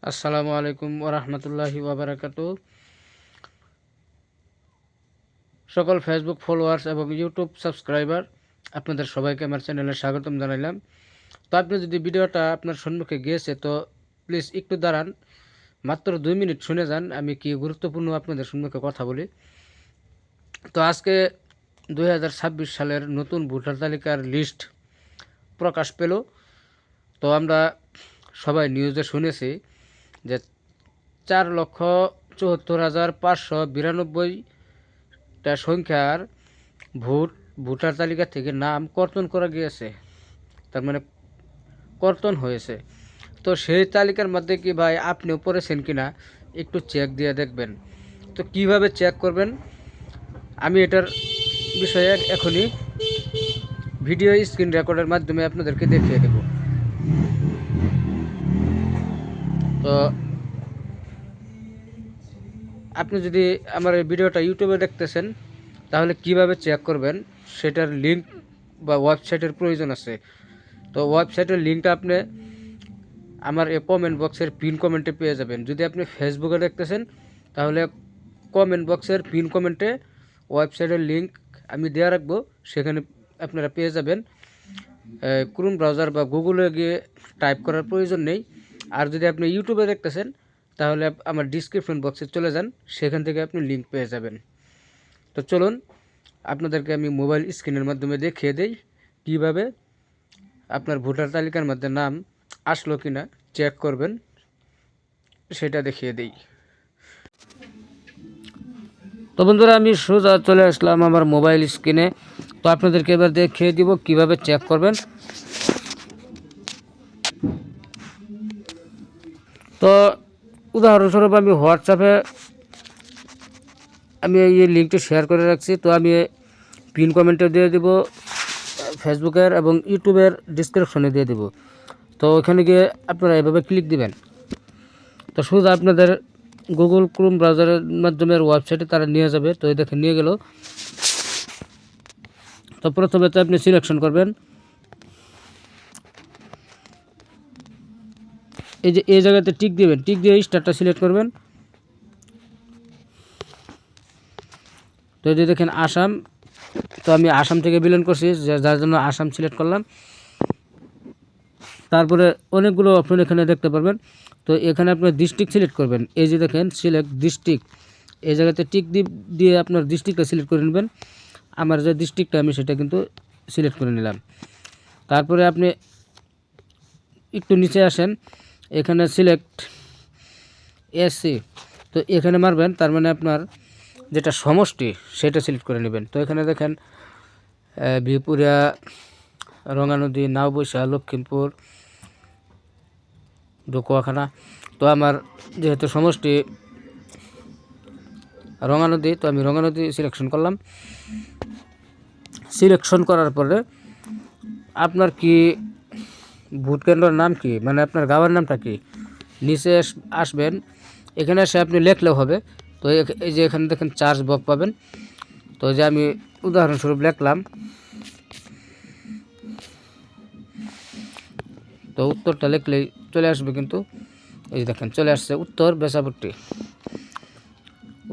আসসালামু আলাইকুম ওরহমতুল্লাহি ওয়াবারাকাতু। সকল ফেসবুক ফলোয়ার্স এবং ইউটিউব সাবস্ক্রাইবার আপনাদের সবাইকে আমার চ্যানেলে স্বাগতম জানাইলাম। তো আপনি যদি ভিডিওটা আপনার সম্মুখে গিয়েছে তো প্লিজ একটু দাঁড়ান, মাত্র 2 মিনিট শুনে যান আমি কি গুরুত্বপূর্ণ আপনাদের সম্মুখে কথা বলি। তো আজকে 2026 সালের নতুন ভোটার তালিকার লিস্ট প্রকাশ পেল। তো আমরা সবাই নিউজে শুনেছি যে 4,74,592টা সংখ্যার ভোটার তালিকা থেকে নাম কর্তন করা গিয়েছে, তার মানে কর্তন হয়েছে। তো সেই তালিকার মধ্যে কি ভাই আপনিও পড়েছেন কিনা একটু চেক দিয়ে দেখবেন। তো কিভাবে চেক করবেন আমি এটার বিষয়ে এখনই ভিডিও স্ক্রিন রেকর্ডের মাধ্যমে আপনাদেরকে দেখিয়ে দেব। তো আপনি যদি আমার এই ভিডিওটা ইউটিউবে দেখতেছেন তাহলে কিভাবে চেক করবেন সেটার লিঙ্ক বা ওয়েবসাইটের প্রয়োজন আছে। তো ওয়েবসাইটের লিঙ্কটা আপনি আমার এই কমেন্ট বক্সের পিন কমেন্টে পেয়ে যাবেন। যদি আপনি ফেসবুকে দেখতেছেন তাহলে কমেন্ট বক্সের পিন কমেন্টে ওয়েবসাইটের লিঙ্ক আমি দেওয়া রাখবো, সেখানে আপনারা পেয়ে যাবেন। ক্রোম ব্রাউজার বা গুগলে গিয়ে টাইপ করার প্রয়োজন নেই। আর যদি আপনি ইউটিউবে দেখতেছেন তাহলে আমার ডিসক্রিপশন বক্সে চলে যান, সেখান থেকে আপনি লিঙ্ক পেয়ে যাবেন। তো চলুন আপনাদেরকে আমি মোবাইল স্ক্রিনের মাধ্যমে দেখিয়ে দেই কীভাবে আপনার ভোটার তালিকার মধ্যে নাম আসলো কিনা চেক করবেন, সেটা দেখিয়ে দেই। তো বন্ধুরা আমি সোজা চলে আসলাম আমার মোবাইল স্ক্রিনে। তো আপনাদেরকে এবার দেখিয়ে দিব কিভাবে চেক করবেন। তো উদাহরণস্বরূপ আমি হোয়াটসঅ্যাপে আমি এই লিঙ্কটি শেয়ার করে রাখছি। তো আমি পিন কমেন্টে দিয়ে দিব, ফেসবুকের এবং ইউটিউবের ডিসক্রিপশনে দিয়ে দিব। তো ওখানে গিয়ে আপনারা এভাবে ক্লিক দিবেন। তো শুধু আপনাদের গুগল ক্রোম ব্রাউজারের মাধ্যমে ওয়েবসাইটে তারা নিয়ে যাবে। তো এই দেখে নিয়ে গেল। তো প্রথমে তো আপনি সিলেকশন করবেন, এই যে এই জায়গাতে টিক দিবেন, টিক দিয়ে স্টারটা সিলেক্ট করবেন। তো এই যে দেখেন আসাম, তো আমি আসাম থেকে বিলং করছি যার জন্য আসাম সিলেক্ট করলাম। তারপরে অনেকগুলো অপশন এখানে দেখতে পারবেন। তো এখানে আপনার ডিস্ট্রিক্ট সিলেক্ট করবেন, এই যে দেখেন সিলেক্ট ডিস্ট্রিক্ট, এই জায়গাতে টিক দিয়ে আপনার ডিস্ট্রিক্টটা সিলেক্ট করে নেবেন। আমার যে ডিস্ট্রিক্টটা আমি সেটা কিন্তু সিলেক্ট করে নিলাম। তারপরে আপনি একটু নিচে আসেন, এখানে সিলেক্ট এসসি, তো এখানে মারবেন, তার মানে আপনার যেটা সমষ্টি সেটা সিলেক্ট করে নেবেন। তো এখানে দেখেন বিহপুরিয়া, রঙানদী, নাওবৈশা, লক্ষ্মীমপুর, ডকুয়াখানা। তো আমার যেহেতু সমষ্টি রঙানদী, তো আমি রঙানদী সিলেকশন করলাম। সিলেকশন করার পরে আপনার কি ভোট কেন্দ্রের নাম কি, মানে আপনার গাঁয়ের নামটা কি, নিচে আসবেন। এখানে এসে আপনি লেখলেও হবে। তো এই যে এখানে দেখেন চার্জ বক্স পাবেন। তো যে আমি উদাহরণস্বরূপ লিখলাম, তো উত্তরটা লিখলেই চলে আসবে। কিন্তু এই দেখেন চলে আসছে উত্তর বেসাপট্টি,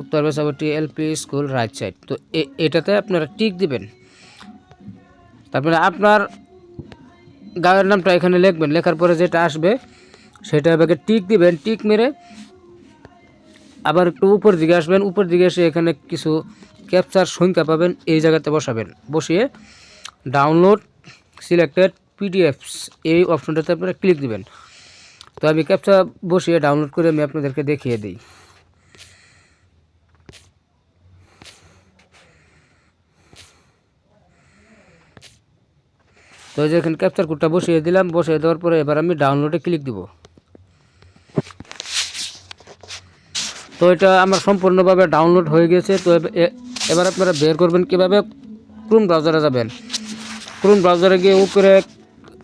উত্তর বেসাপট্টি এলপি স্কুল রাইট সাইড। তো এটাতে আপনারা টিক দিবেন। তারপরে আপনার গাঁয়ের নামটা এখানে লিখবেন, লেখার পরে যেটা আসবে সেটা এবারে টিক দিবেন। টিক মেরে আবার একটু উপর দিকে আসবেন, উপর দিকে এসে এখানে কিছু ক্যাপচার সংখ্যা পাবেন, এই জায়গাতে বসাবেন। বসিয়ে ডাউনলোড সিলেক্টেড পিডিএফস এই অপশনটাতে আপনারা ক্লিক দিবেন। তো আমি ক্যাপচা বসিয়ে ডাউনলোড করে আমি আপনাদেরকে দেখিয়ে দিই। তো এই যে এখানে ক্যাপচার কোডটা বসিয়ে দিলাম, বসিয়ে দেওয়ার পরে এবার আমি ডাউনলোডে ক্লিক দিব। তো এটা আমার সম্পূর্ণভাবে ডাউনলোড হয়ে গেছে। তো এবার আপনারা বের করবেন কীভাবে, ক্রোম ব্রাউজারে যাবেন। ক্রোম ব্রাউজারে গিয়ে উপরে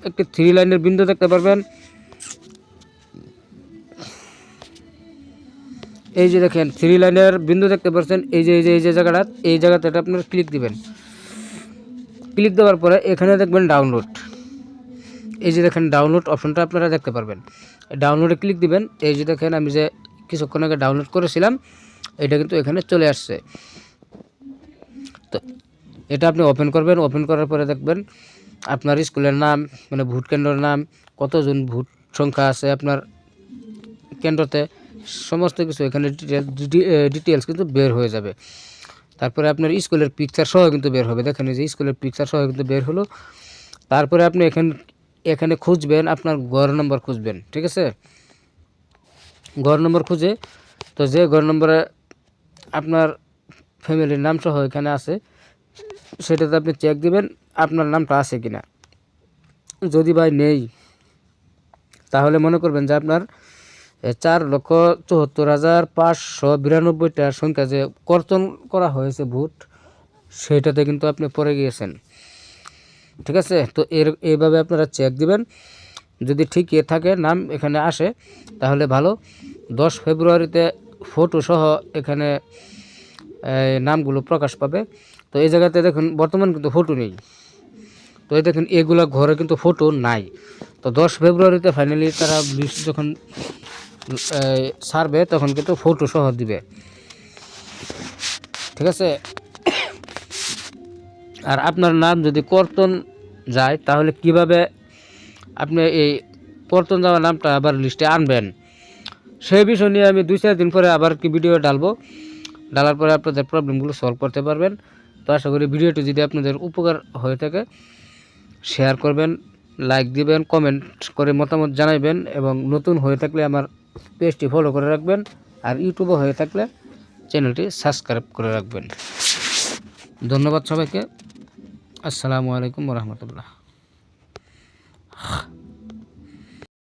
একটি 3 লাইনের বিন্দু দেখতে পারবেন। এই যে দেখেন 3 লাইনের বিন্দু দেখতে পাচ্ছেন, এই যে জায়গাটা, এই জায়গাতে আপনারা ক্লিক দিবেন। ক্লিক দেওয়ার পরে এখানে দেখবেন ডাউনলোড, এই যে দেখেন ডাউনলোড অপশনটা আপনারা দেখতে পারবেন, ডাউনলোডে ক্লিক দিবেন। এই যে দেখেন আমি যে কিছুক্ষণ আগে ডাউনলোড করেছিলাম এটা কিন্তু এখানে চলে আসছে। তো এটা আপনি ওপেন করবেন, ওপেন করার পরে দেখবেন আপনার স্কুলের নাম, মানে ভোট কেন্দ্রের নাম, কতজন ভোট সংখ্যা আছে আপনার কেন্দ্রতে, সমস্ত কিছু এখানে ডিটেলস কিন্তু বের হয়ে যাবে। তারপরে আপনার স্কুলের পিকচার সহ কিন্তু বের হবে, দেখেন এই যে স্কুলের পিকচার সহ কিন্তু বের হলো। তারপরে আপনি এখানে খুঁজবেন আপনার ঘর নম্বর খুঁজবেন, ঠিক আছে। ঘর নম্বর খুঁজে, তো যে ঘর নম্বরে আপনার ফ্যামিলির নাম সহ এখানে আছে সেটাতে আপনি চেক দিবেন আপনার নামটা আছে কিনা। যদি ভাই নেই তাহলে মনে করবেন যে আপনার 4,74,592টা সংখ্যা যে কর্তন করা হয়েছে ভোট, সেটাতে কিন্তু আপনি পড়ে গিয়েছেন, ঠিক আছে। তো এইভাবে আপনারা চেক দিবেন, যদি ঠিক থাকে নাম এখানে আসে তাহলে ভালো। 10 ফেব্রুয়ারিতে ফটো সহ এখানে নামগুলো প্রকাশ পাবে। তো এই জায়গাতে দেখুন বর্তমান কিন্তু ফটো নেই, তো এই দেখুন এগুলা ঘরে কিন্তু ফটো নাই। তো 10 ফেব্রুয়ারিতে ফাইনালি তারা লিস্ট যখন ছাড়বে তখন কিন্তু ফটো সহ দিবে, ঠিক আছে। আর আপনার নাম যদি কর্তন যায় তাহলে কিভাবে আপনি এই কর্তন যাওয়া নামটা আবার লিস্টে আনবেন, সেই বিষয় নিয়ে আমি 2-4 দিন পরে আবার কি ভিডিও ডালার পরে আপনাদের প্রবলেমগুলো সলভ করতে পারবেন। তো আশা করি ভিডিওটি যদি আপনাদের উপকার হয়ে থাকে শেয়ার করবেন, লাইক দিবেন, কমেন্ট করে মতামত জানাবেন, এবং নতুন হয়ে থাকলে আমার পেজটি ফলো করে রাখবেন, আর ইউটিউবে হয়ে থাকলে চ্যানেলটি সাবস্ক্রাইব করে রাখবেন। ধন্যবাদ সবাইকে। আসসালামু আলাইকুম ওয়া রাহমাতুল্লাহ।